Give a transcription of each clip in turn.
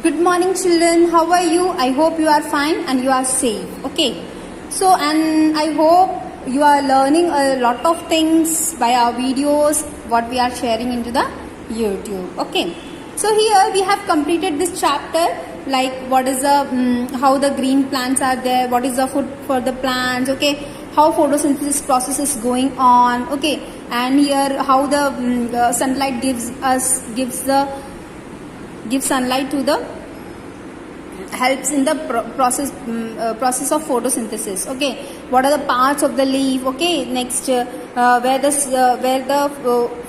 Good morning, children. How are you? I hope you are fine and you are safe. Okay. So, and I hope you are learning a lot of things by our videos, what we are sharing into the YouTube. Okay. So here we have completed this chapter, like what is the how the green plants are there, what is the food for the plants. Okay. How photosynthesis process is going on. Okay. And here how the sunlight gives sunlight to the helps in the process of photosynthesis. Okay, what are the parts of the leaf? Okay, next where the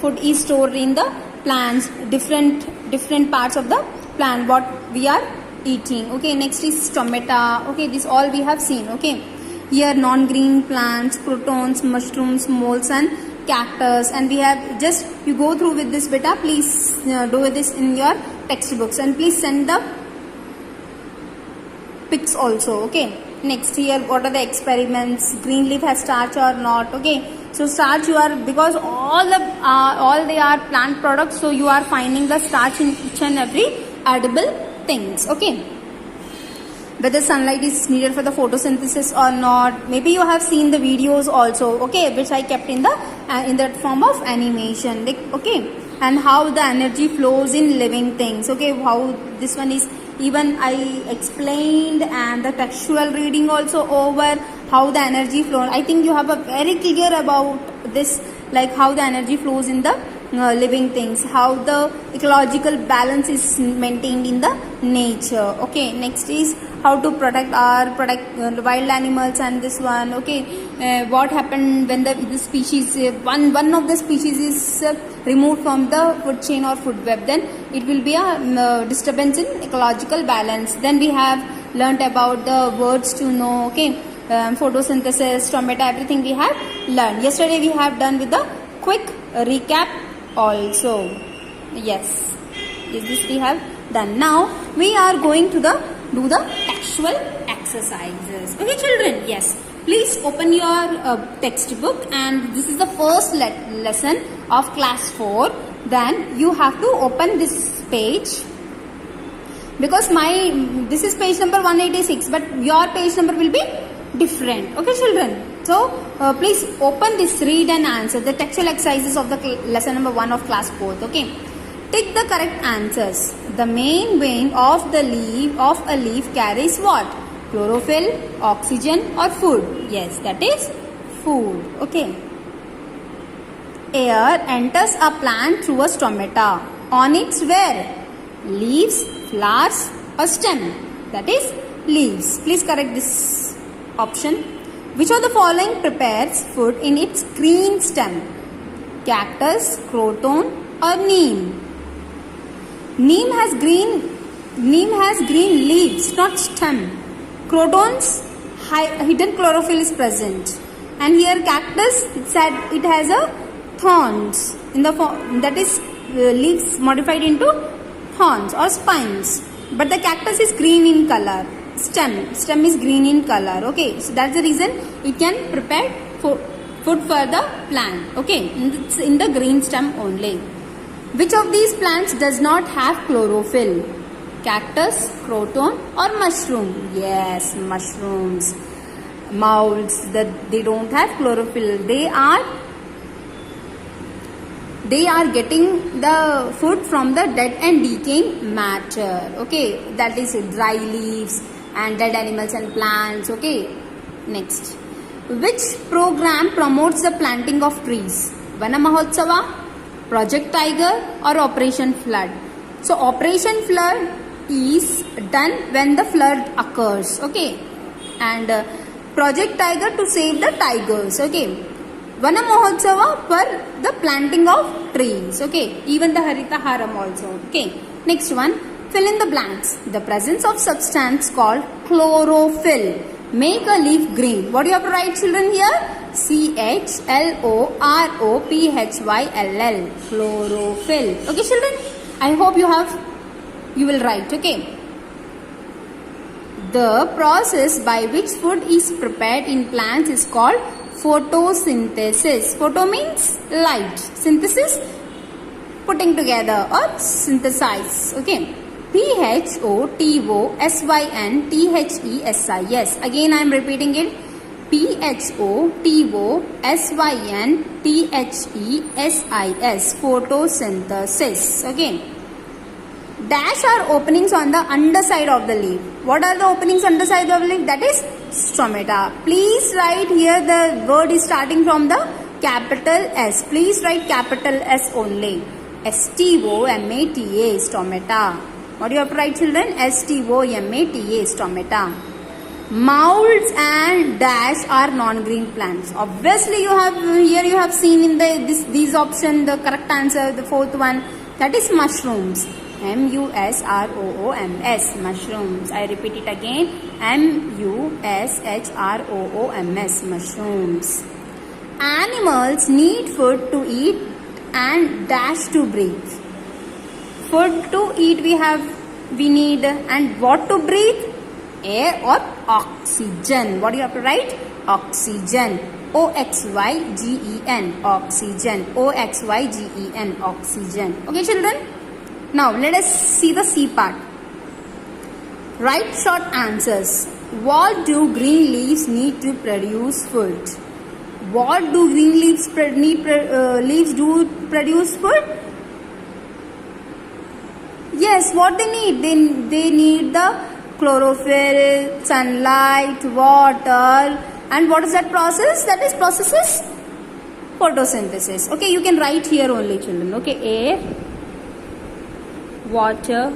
food is stored in the plants, different parts of the plant what we are eating. Okay, next is stomata. Okay, this all we have seen. Okay, here non-green plants, protons, mushrooms, molds and cactus, and we have just you go through with this beta. Please do this in your textbooks and please send the pics also. Okay, next here what are the experiments? Green leaf has starch or not? Okay, so starch you are, because all they are plant products, so you are finding the starch in each and every edible things. Okay, whether sunlight is needed for the photosynthesis or not, maybe you have seen the videos also. Okay, which I kept in that form of animation. Okay, and how the energy flows in living things. Okay, how this one is even I explained, and the textual reading also over how the energy flows. I think you have a very clear about this, like how the energy flows in the living things, how the ecological balance is maintained in the nature. Okay, next is how to protect wild animals, and this one. Okay, what happened when the species one of the species is removed from the food chain or food web, then it will be a disturbance in ecological balance. Then we have learnt about the words to know. Okay, photosynthesis, stomata, everything we have learned. Yesterday we have done with the quick recap also. Yes, this we have done. Now we are going to do the textual exercises. Okay, children. Yes, please open your textbook, and this is the first lesson of class 4. Then you have to open this page, because this is page number 186, but your page number will be different. Okay, children. So please open this, read and answer the textual exercises of the lesson number 1 of class 4. Okay, take the correct answers. The main vein of a leaf carries what? Chlorophyll, oxygen or food? Yes, that is food. Okay. Air enters a plant through a stomata. On its where? Leaves, flowers or stem? That is leaves. Please correct this option. Which of the following prepares food in its green stem? Cactus, croton or neem? Neem has green leaves, not stem. Croton's hidden chlorophyll is present, and here cactus, it has a thorns in the form, that is leaves modified into thorns or spines. But the cactus is green in color. Stem is green in color. Okay, so that's the reason it can prepare food for the plant. Okay, it's in the green stem only. Which of these plants does not have chlorophyll? Cactus, croton or mushroom? Yes, mushrooms. Molds, that they don't have chlorophyll. They are getting the food from the dead and decaying matter. Okay, that is dry leaves and dead animals and plants. Okay, next. Which program promotes the planting of trees? Vana Mahotsava, Project Tiger or Operation Flood? So Operation Flood is done when the flood occurs. Okay, and Project Tiger to save the tigers. Okay, Vana Mahotsava for the planting of trees. Okay, even the Harita Haram also. Okay, next one, fill in the blanks. The presence of substance called chlorophyll make a leaf green. What do you have to write, children, here? CHLOROPHYLL. Chlorophyll. Okay, children, I hope you will write. Okay, the process by which food is prepared in plants is called photosynthesis. Photo means light, synthesis putting together or synthesize. Okay, PHOTOSYNTHESIS. Again I am repeating it. PHOTOSYNTHESIS. Photosynthesis. Okay. Dash are openings on the underside of the leaf. What are the openings underside of the leaf? That is stomata. Please write here, the word is starting from the capital S. Please write capital S only. STOMATA, stomata. What do you have to write, children? STOMATA, stomata. Moulds and dash are non-green plants. Obviously, you have seen in these options the correct answer, the fourth one, that is mushrooms. MUSROOMS, mushrooms. I repeat it again. MUSHROOMS, mushrooms. Animals need food to eat and dash to breathe. Food to eat we need, and what to breathe? Air or oxygen. What do you have to write? Oxygen. OXYGEN, oxygen. OXYGEN, oxygen. Okay, children? Now, let us see the C part. Write short answers. What do green leaves need to produce food? What do green leaves leaves do produce food? Yes, what they need? They need the chlorophyll, sunlight, water. And what is that process? That is processes photosynthesis. Okay, you can write here only, children. Okay, air, water,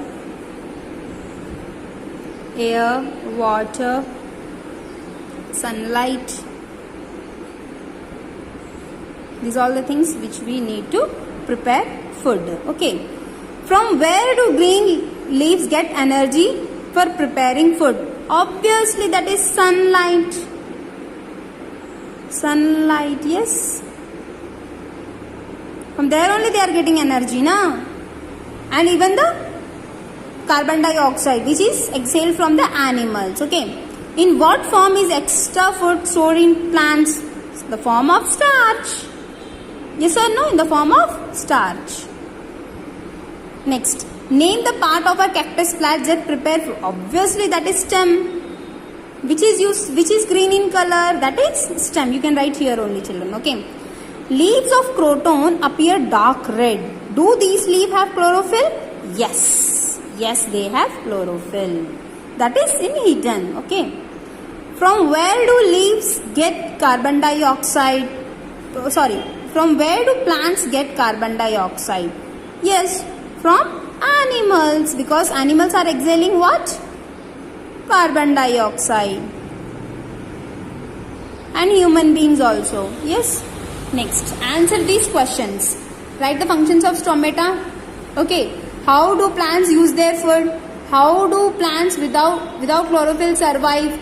sunlight. These are all the things which we need to prepare food. Okay. From where do green leaves get energy for preparing food? Obviously, that is sunlight. Sunlight, yes. From there only they are getting energy, na? And even the carbon dioxide which is exhaled from the animals. Okay. In what form is extra food stored in plants? The form of starch. Yes or no? In the form of starch. Next. Name the part of a cactus plant that prepare food. Obviously that is stem. Which is green in color. That is stem. You can write here only, children. Okay. Leaves of croton appear dark red. Do these leaves have chlorophyll? Yes. Yes, they have chlorophyll. That is in hidden. Okay. From where do leaves get carbon dioxide? From where do plants get carbon dioxide? Yes, from animals, because animals are exhaling what? Carbon dioxide. And human beings also. Yes. Next, answer these questions. Write the functions of stomata. Okay. How do plants use their food? How do plants without chlorophyll survive?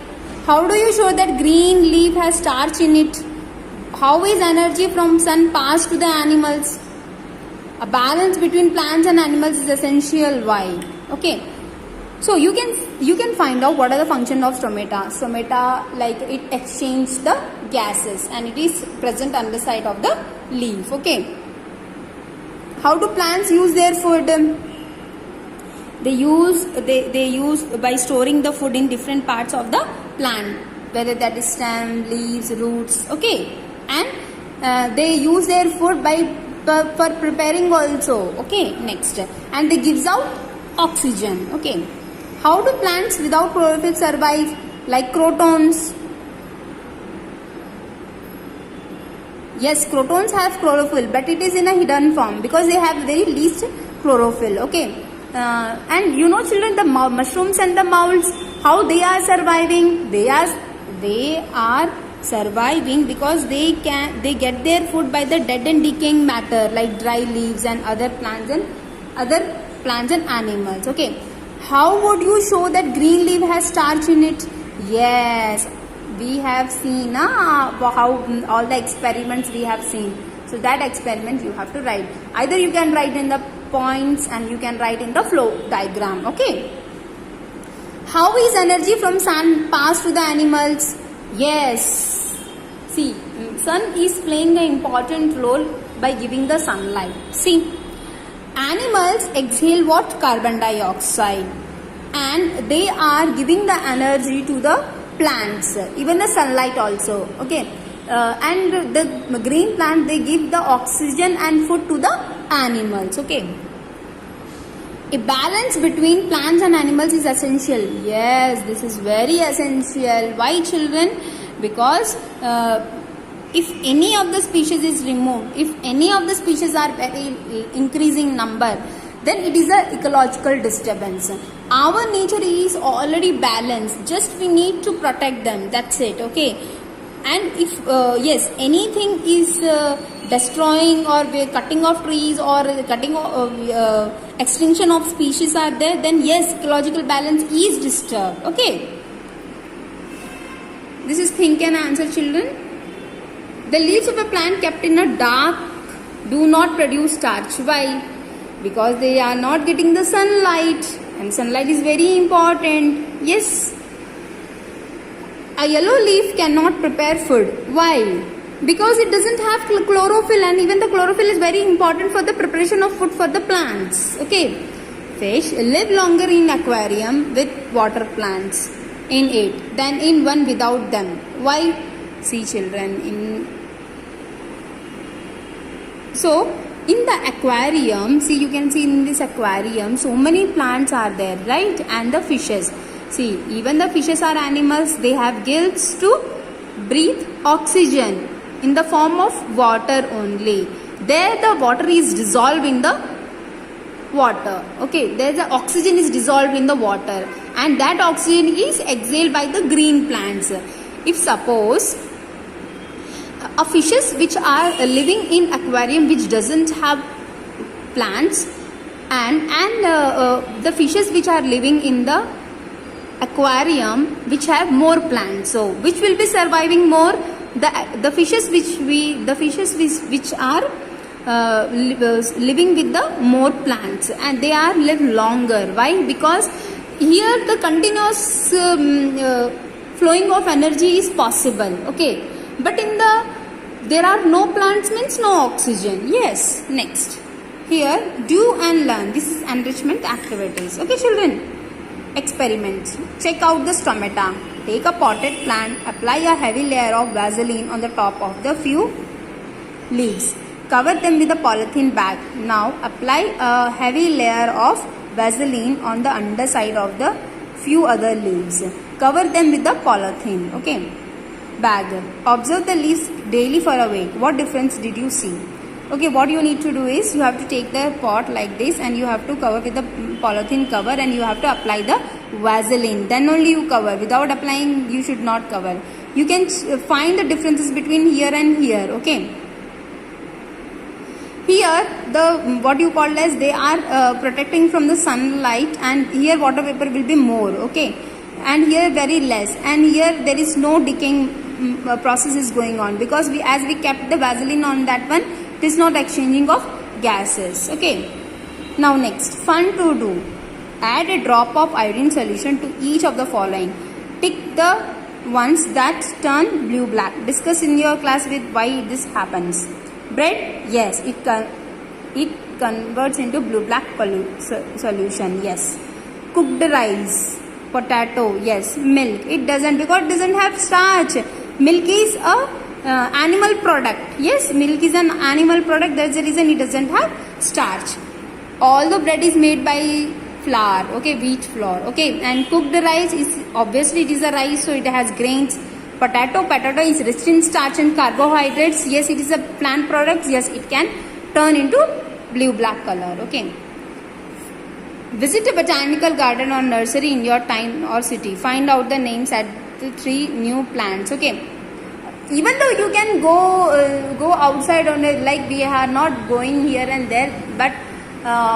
How do you show that green leaf has starch in it? How is energy from sun passed to the animals? A balance between plants and animals is essential. Why? Okay. So you can find out what are the function of stomata. Stomata, like, it exchanges the gases and it is present on the side of the leaf. Okay. How do plants use their food? They use by storing the food in different parts of the plant, whether that is stem, leaves, roots. Okay. And they use their food for preparing also. Okay. Next, and they gives out oxygen. Okay. How do plants without chlorophyll survive? Like crotons. Yes, crotons have chlorophyll, but it is in a hidden form because they have very least chlorophyll. Okay. And you know, children, the mushrooms and the molds, how they are surviving? They are surviving because they get their food by the dead and decaying matter like dry leaves and other plants and animals. Okay. How would you show that green leaf has starch in it? Yes, we have seen how all the experiments we have seen. So that experiment you have to write. Either you can write in the points and you can write in the flow diagram. Okay. How is energy from sun passed to the animals? Yes. See, sun is playing an important role by giving the sunlight. See, Animals exhale what? Carbon dioxide, and they are giving the energy to the plants, even the sunlight also. Okay, and the green plant, they give the oxygen and food to the animals. Okay, a balance between plants and animals is essential. Yes, this is very essential. Why, children? Because if any of the species is removed, if any of the species are very increasing number, then it is a ecological disturbance. Our nature is already balanced, just we need to protect them, that's it. Okay, and if yes, anything is destroying or cutting off trees or cutting extinction of species are there, then yes, ecological balance is disturbed. Okay, this is think and answer, children. The leaves of a plant kept in a dark do not produce starch. Why? Because they are not getting the sunlight, and sunlight is very important. Yes, a yellow leaf cannot prepare food. Why? Because it doesn't have chlorophyll, and even the chlorophyll is very important for the preparation of food for the plants. Okay, fish live longer in aquarium with water plants in it than in one without them. Why? See, children, so in the aquarium, see, you can see in this aquarium so many plants are there, right? And the fishes, see, even the fishes are animals, they have gills to breathe oxygen in the form of water only. There the water is dissolved in the water. Okay, there the oxygen is dissolved in the water, and that oxygen is exhaled by the green plants. If suppose fishes which are living in aquarium which doesn't have plants, and the fishes which are living in the aquarium which have more plants, so which will be surviving more? The fishes which are living with the more plants, and they are live longer. Why? Because here the continuous flowing of energy is possible. Okay, but in there are no plants means no oxygen. Yes. Next, here do and learn. This is enrichment activities. Okay, children. Experiments. Check out the stomata. Take a potted plant. Apply a heavy layer of Vaseline on the top of the few leaves. Cover them with a polythene bag. Now apply a heavy layer of Vaseline on the underside of the few other leaves. Cover them with the polythene. Okay, bag. Observe the leaves daily for a week. What difference did you see? Okay, what you need to do is you have to take the pot like this, and you have to cover with the polythene cover, and you have to apply the Vaseline. Then only you cover. Without applying, you should not cover. You can find the differences between here and here. Okay. Here the what you call as they are protecting from the sunlight, and here water vapor will be more. Okay, and here very less, and here there is no decaying process is going on, because as we kept the Vaseline on that one, it is not exchanging of gases. Okay, now next, fun to do. Add a drop of iodine solution to each of the following. Pick the ones that turn blue black. Discuss in your class with why this happens. Bread, yes, it converts into blue black solution. Yes. Cooked rice, potato, yes. Milk, it doesn't, because it doesn't have starch. Milk is a animal product. Yes, milk is an animal product. That's the reason it doesn't have starch. Although bread is made by flour, okay, wheat flour, okay, and cooked rice is obviously it is a rice, so it has grains. Potato is rich in starch and carbohydrates. Yes, it is a plant product. Yes, it can turn into blue black color. Okay. Visit a botanical garden or nursery in your town or city. Find out the names at the 3 new plants. Okay. Even though you can go outside on it, like we are not going here and there, but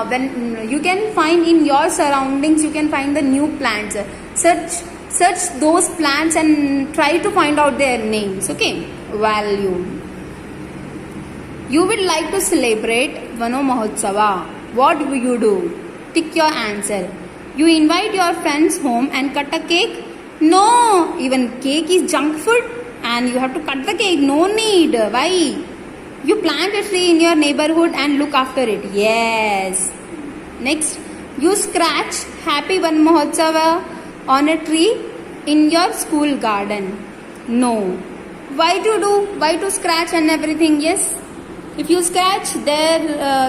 when you can find in your surroundings, you can find the new plants. Search those plants and try to find out their names. Okay. Value. You would like to celebrate Vano Mahotsava. What do you do? Tick your answer. You invite your friends home and cut a cake? No, even cake is junk food and you have to cut the cake. No need. Why? You plant a tree in your neighborhood and look after it. Yes. Next, you scratch Happy Van Mahotsava on a tree in your school garden. No. Why to scratch and everything? Yes. If you scratch, there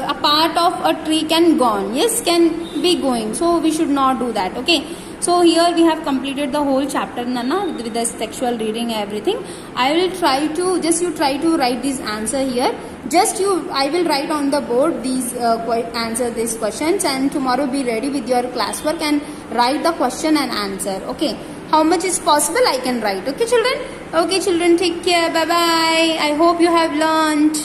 a part of a tree can gone. Yes, can be going. So we should not do that. Okay. So here we have completed the whole chapter, Nana, with the textual reading, everything. I will try to you try to write this answer here. I will write on the board these answer these questions, and tomorrow be ready with your classwork and write the question and answer. Okay. How much is possible I can write. Okay, children. Okay, children. Take care. Bye bye. I hope you have learned.